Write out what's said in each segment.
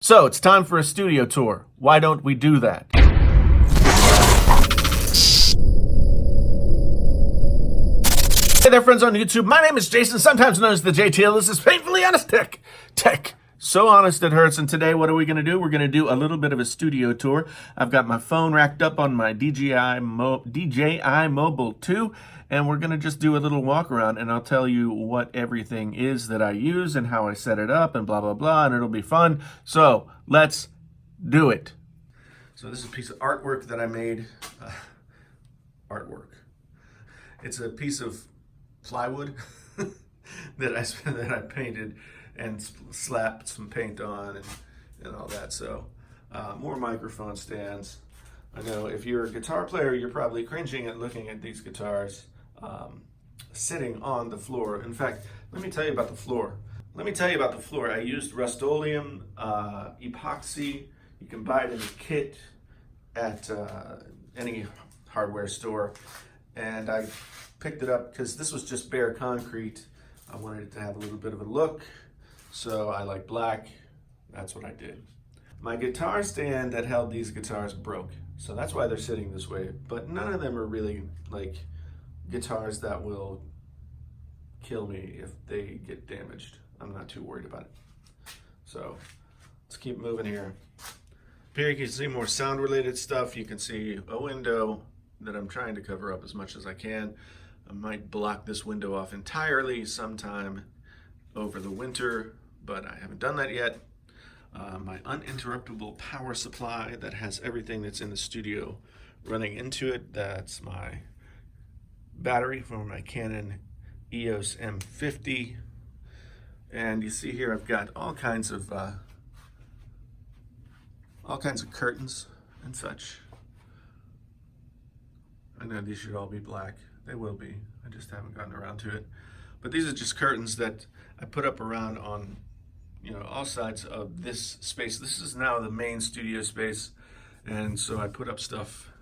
So it's time for a studio tour. Why don't we do that? Hey there, friends on YouTube. My name is Jason, sometimes known as the JTL. This is Painfully Honest Tech. So honest it hurts. And today, what are we going to do? We're going to do a little bit of a studio tour. I've got my phone racked up on my DJI Mobile 2, and we're going to just do a little walk around, and I'll tell you what everything is that I use and how I set it up and blah, blah, blah, and it'll be fun. So let's do it. So this is a piece of artwork that I made. It's a piece of plywood that I painted and slapped some paint on and all that. So more microphone stands. I know if you're a guitar player, you're probably cringing at looking at these guitars sitting on the floor. In fact, let me tell you about the floor. I used Rust-Oleum epoxy. You can buy it in a kit at any hardware store. And I picked it up because this was just bare concrete. I wanted it to have a little bit of a look. So I like black. That's what I did. My guitar stand that held these guitars broke. So that's why they're sitting this way. But none of them are really like guitars that will kill me if they get damaged. I'm not too worried about it. So let's keep moving here. Here you can see more sound related stuff. You can see a window that I'm trying to cover up as much as I can. I might block this window off entirely sometime over the winter, but I haven't done that yet. My uninterruptible power supply that has everything that's in the studio running into it. That's my battery from my Canon EOS M50. And you see here I've got all kinds of curtains and such. I know these should all be black. They will be. I just haven't gotten around to it. But these are just curtains that I put up around on, all sides of this space. This is now the main studio space. And so I put up stuff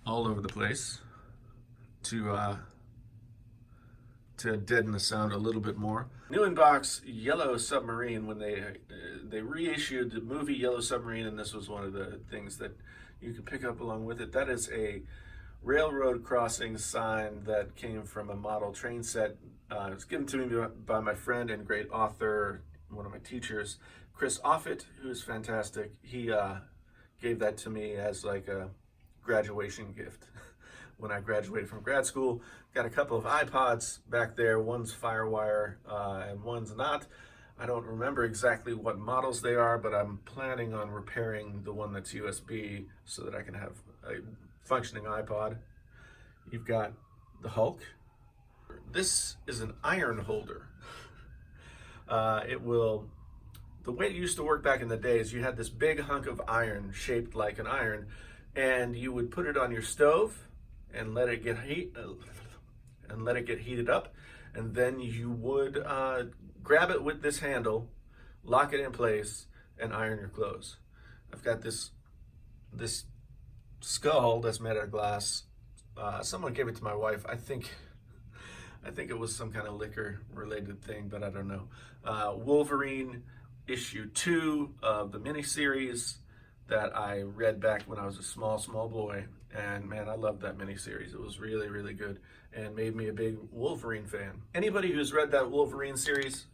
all over the place to deaden the sound a little bit more. New in box, Yellow Submarine, when they reissued the movie Yellow Submarine, and this was one of the things that you can pick up along with it. That is a railroad crossing sign that came from a model train set. It was given to me by my friend and great author, one of my teachers, Chris Offutt, who's fantastic. He gave that to me as like a graduation gift. When I graduated from grad school, got a couple of iPods back there. One's Firewire and one's not. I don't remember exactly what models they are, but I'm planning on repairing the one that's USB so that I can have a functioning iPod. You've got the Hulk. This is an iron holder. The way it used to work back in the day is you had this big hunk of iron shaped like an iron, and you would put it on your stove and let it get heated up, and then you would grab it with this handle, lock it in place, and iron your clothes. I've got this skull that's made out of glass. Someone gave it to my wife. I think it was some kind of liquor related thing, but I don't know. Wolverine issue 2 of the miniseries that I read back when I was a small boy. And man, I loved that miniseries. It was really, really good and made me a big Wolverine fan. Anybody who's read that Wolverine series,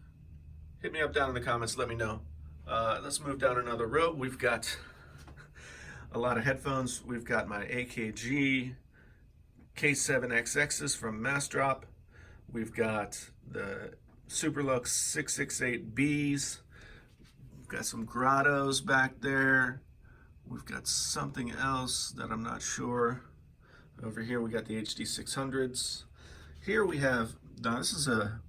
hit me up down in the comments, let me know. Let's move down another row. We've got a lot of headphones. We've got my AKG K7XXs from Massdrop. We've got the Superlux 668Bs. We've got some Grottos back there. We've got something else that I'm not sure. Over here we got the HD 600s. Here we have, now this is a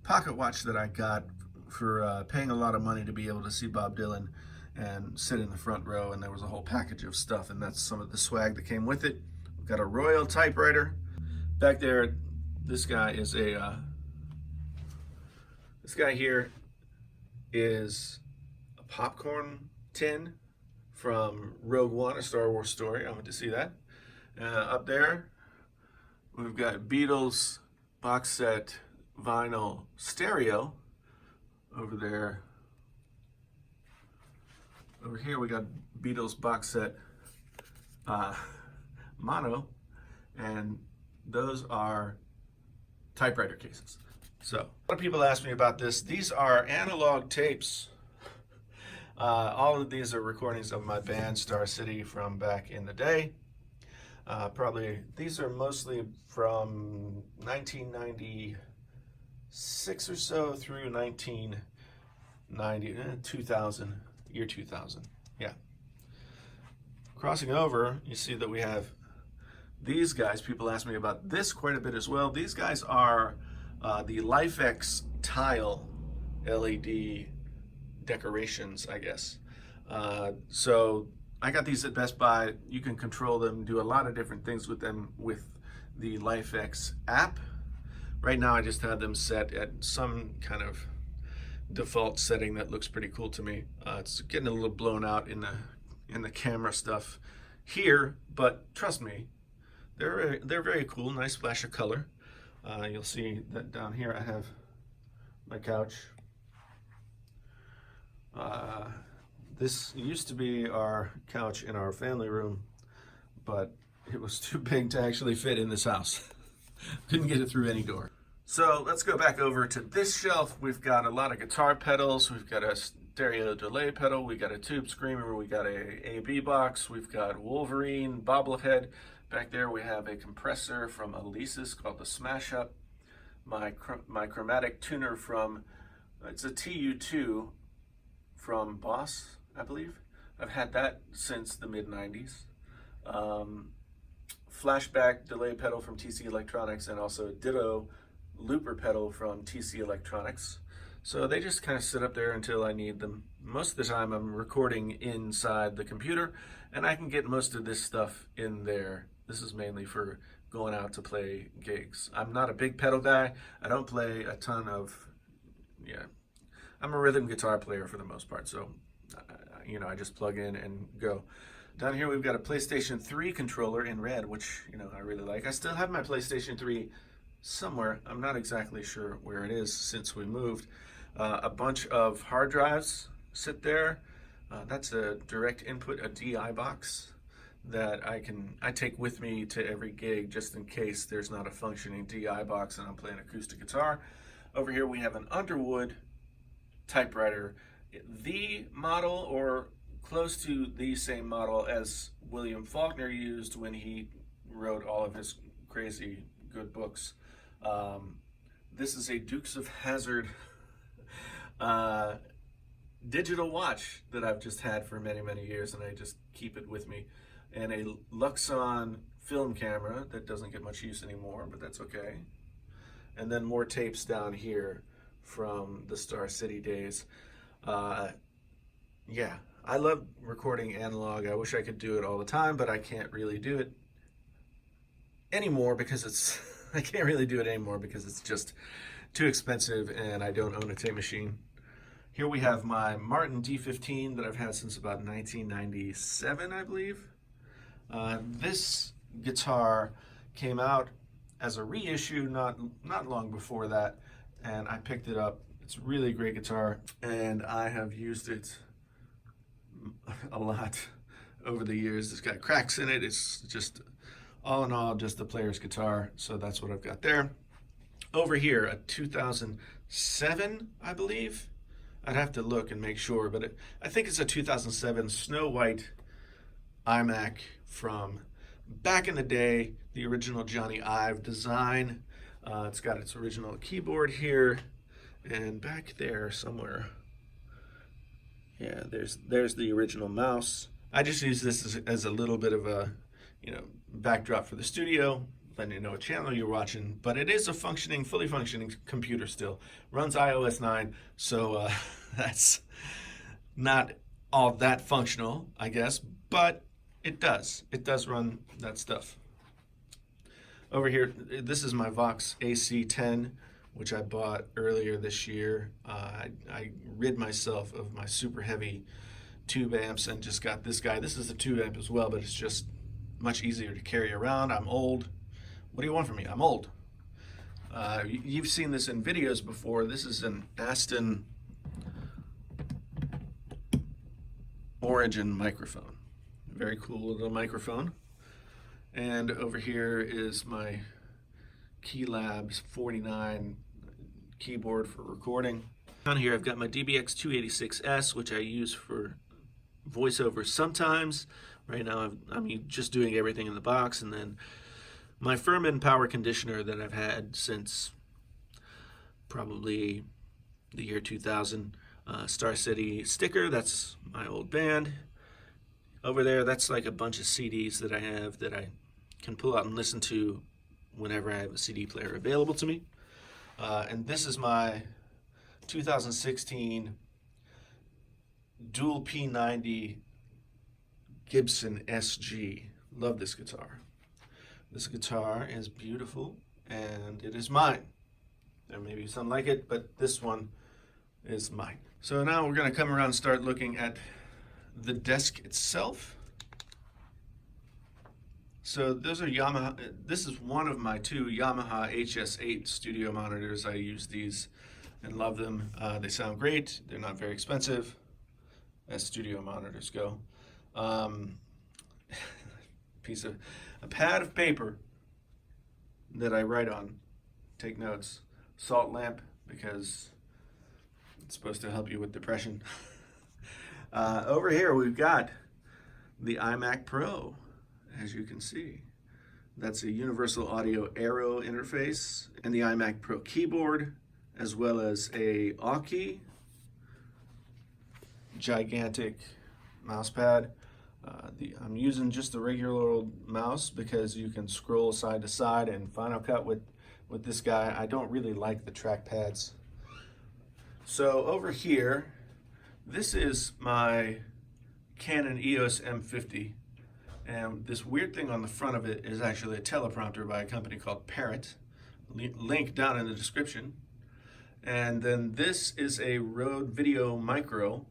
pocket watch that I got for paying a lot of money to be able to see Bob Dylan and sit in the front row, and there was a whole package of stuff, and that's some of the swag that came with it. We've got a Royal typewriter. Back there, this guy is this guy here is a popcorn tin from Rogue One, A Star Wars Story. I went to see that. Up there, we've got Beatles box set vinyl stereo. Over there, Over here we got Beatles box set mono, and those are typewriter cases. So a lot of people ask me about this. These are analog tapes. All of these are recordings of my band Star City from back in the day. Probably these are mostly from 1996 or so through 2000, year 2000. Yeah. Crossing over, you see that we have these guys. People ask me about this quite a bit as well. These guys are the LifeX tile LED decorations, I guess. So I got these at Best Buy. You can control them, do a lot of different things with them with the LifeX app. Right now I just had them set at some kind of default setting that looks pretty cool to me. It's getting a little blown out in the camera stuff here, but trust me, they're very cool. Nice flash of color. You'll see that down here I have my couch. This used to be our couch in our family room, but it was too big to actually fit in this house. Couldn't get it through any door. So let's go back over to this shelf. We've got a lot of guitar pedals. We've got a stereo delay pedal. We got a tube screamer. We got a AB box. We've got Wolverine bobblehead. Back there we have a compressor from Alesis called the Smash Up. My chromatic tuner from, it's a TU2 from Boss, I believe. I've had that since the mid-90s. Flashback delay pedal from TC Electronics, and also a ditto looper pedal from TC Electronics. So they just kind of sit up there until I need them. Most of the time I'm recording inside the computer, and I can get most of this stuff in there. This is mainly for going out to play gigs. I'm not a big pedal guy. I don't play a ton of, I'm a rhythm guitar player for the most part, so I just plug in and go. Down here we've got a PlayStation 3 controller in red, which I really like. I still have my PlayStation 3 somewhere. I'm not exactly sure where it is since we moved. A bunch of hard drives sit there. That's a direct input, a DI box that I take with me to every gig just in case there's not a functioning DI box and I'm playing acoustic guitar. Over here we have an Underwood typewriter, the model or close to the same model as William Faulkner used when he wrote all of his crazy good books. This is a Dukes of Hazzard digital watch that I've just had for many, many years, and I just keep it with me. And a Luxon film camera that doesn't get much use anymore, but that's okay. And then more tapes down here from the Star City days. Yeah, I love recording analog. I wish I could do it all the time, but I can't really do it anymore because I can't really do it anymore because it's just too expensive and I don't own a tape machine. Here we have my Martin D15 that I've had since about 1997, I believe. This guitar came out as a reissue not long before that, and I picked it up. It's a really great guitar, and I have used it a lot over the years. It's got cracks in it. It's just, all in all, just a player's guitar, so that's what I've got there. Over here, a 2007, I believe. I'd have to look and make sure, but I think it's a 2007 Snow White iMac from back in the day, the original Johnny Ive design. It's got its original keyboard here, and back there somewhere, yeah, there's the original mouse. I just use this as a little bit of a, backdrop for the studio, letting you know what channel you're watching, but it is a fully functioning computer still. Runs iOS 9, so that's not all that functional, I guess, but it does run that stuff. Over here, this is my Vox AC10, which I bought earlier this year. I rid myself of my super heavy tube amps and just got this guy. This is a tube amp as well, but it's just much easier to carry around. I'm old. What do you want from me? I'm old. You've seen this in videos before. This is an Aston Origin microphone. Very cool little microphone. And over here is my Keylabs 49 keyboard for recording. Down here I've got my DBX 286S, which I use for voiceover sometimes. Right now I'm just doing everything in the box, and then my Furman power conditioner that I've had since probably the year 2000. Star City sticker, that's my old band. Over there, that's like a bunch of CDs that I have that I can pull out and listen to whenever I have a CD player available to me. And this is my 2016 dual P90 Gibson SG. Love this guitar. This guitar is beautiful and it is mine. There may be some like it, but this one is mine. So now we're going to come around and start looking at the desk itself. So those are Yamaha. This is one of my two Yamaha HS8 studio monitors. I use these and love them. They sound great. They're not very expensive as studio monitors go. A pad of paper that I write on, take notes. Salt lamp, because it's supposed to help you with depression. Over here we've got the iMac Pro, as you can see. That's a Universal Audio Aero interface, and the iMac Pro keyboard, as well as a Aukey gigantic mouse pad. I'm using just a regular old mouse because you can scroll side to side, and Final Cut with this guy, I don't really like the trackpads. So over here, this is my Canon EOS M50, and this weird thing on the front of it is actually a teleprompter by a company called Parrot. Link down in the description. And then this is a Rode Video Micro,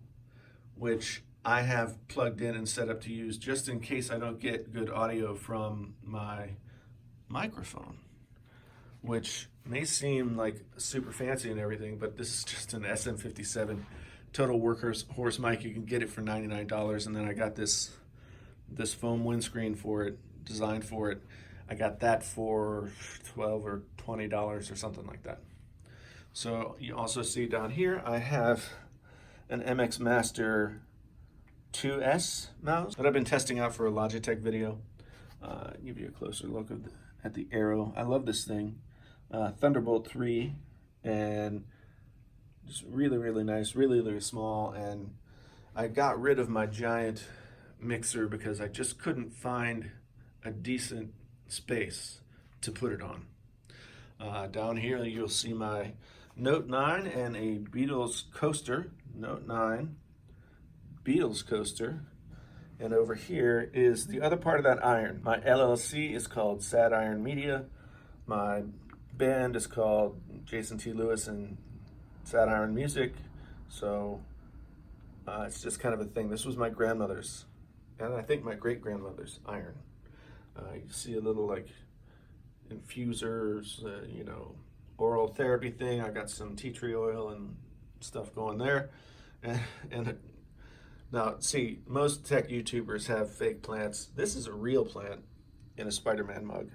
which I have plugged in and set up to use just in case I don't get good audio from my microphone, which may seem like super fancy and everything, but this is just an SM57 total workhorse mic. You can get it for $99, and then I got this foam windscreen for it, designed for it. I got that for $12 or $20 or something like that. So you also see down here I have an MX Master 2S mouse that I've been testing out for a Logitech video. Give you a closer look at the Aero. I love this thing. Thunderbolt 3, and just really nice, really small. And I got rid of my giant mixer because I just couldn't find a decent space to put it on. Down here you'll see my Note 9 and a Beatles coaster, Note 9 Beatles coaster. And over here is the other part of that iron. My LLC is called Sad Iron Media. My band is called Jason T. Lewis and Sad Iron Music. So it's just kind of a thing. This was my grandmother's, and I think my great-grandmother's iron. You see a little like infusers, oral therapy thing. I got some tea tree oil and stuff going there. And now, see, most tech YouTubers have fake plants. This is a real plant in a Spider-Man mug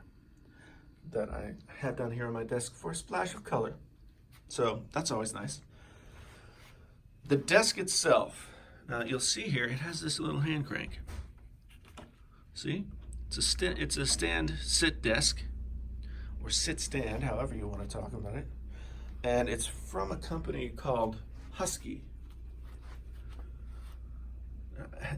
that I have down here on my desk for a splash of color. So that's always nice. The desk itself, now you'll see here, it has this little hand crank. See? It's a stand sit desk, or sit stand, however you want to talk about it. And it's from a company called Husky.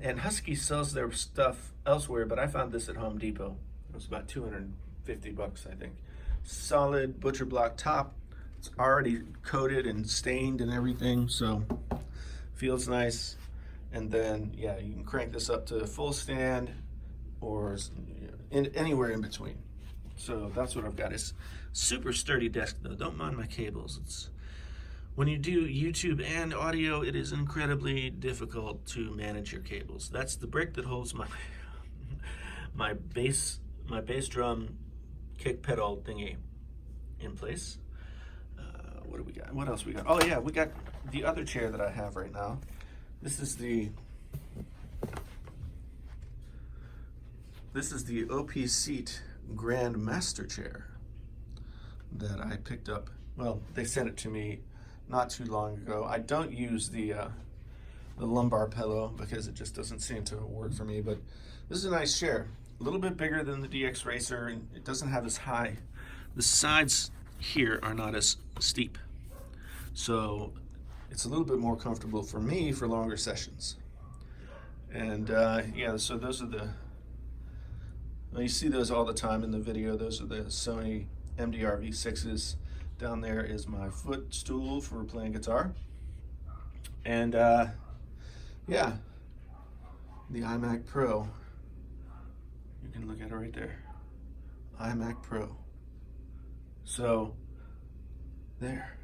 And Husky sells their stuff elsewhere, but I found this at Home Depot. It was about $250, I think. Solid butcher block top. It's already coated and stained and everything, so feels nice. And then, yeah, you can crank this up to full stand or anywhere in between. So that's what I've got. It's super sturdy desk though. Don't mind my cables. When you do YouTube and audio, it is incredibly difficult to manage your cables. That's the brick that holds my bass drum kick pedal thingy in place. What do we got? What else we got? Oh yeah, we got the other chair that I have right now. This is the This is the OP Seat Grand Master Chair that I picked up. Well, they sent it to me not too long ago. I don't use the lumbar pillow because it just doesn't seem to work for me, but this is a nice chair. A little bit bigger than the DX Racer, and it doesn't have as high. The sides here are not as steep, so it's a little bit more comfortable for me for longer sessions. And yeah, so those are the, well, you see those all the time in the video. Those are the Sony MDR V6s. Down there is my footstool for playing guitar. And yeah, the iMac Pro. You can look at it right there. iMac Pro. So, there.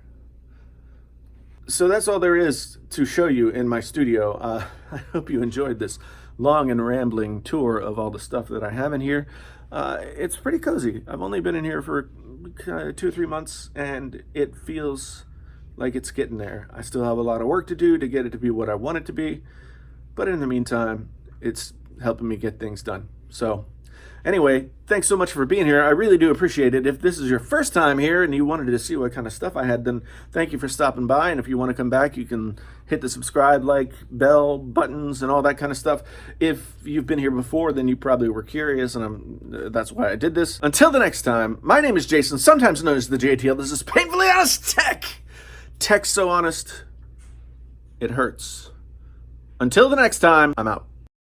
So that's all there is to show you in my studio. I hope you enjoyed this long and rambling tour of all the stuff that I have in here. It's pretty cozy. I've only been in here for 2 or 3 months, and it feels like it's getting there. I still have a lot of work to do to get it to be what I want it to be, but in the meantime, it's helping me get things done. So anyway, thanks so much for being here. I really do appreciate it. If this is your first time here and you wanted to see what kind of stuff I had, then thank you for stopping by. And if you want to come back, you can hit the subscribe, like, bell, buttons, and all that kind of stuff. If you've been here before, then you probably were curious, and that's why I did this. Until the next time, my name is Jason, sometimes known as the JTL. This is Painfully Honest Tech. Tech's so honest, it hurts. Until the next time, I'm out.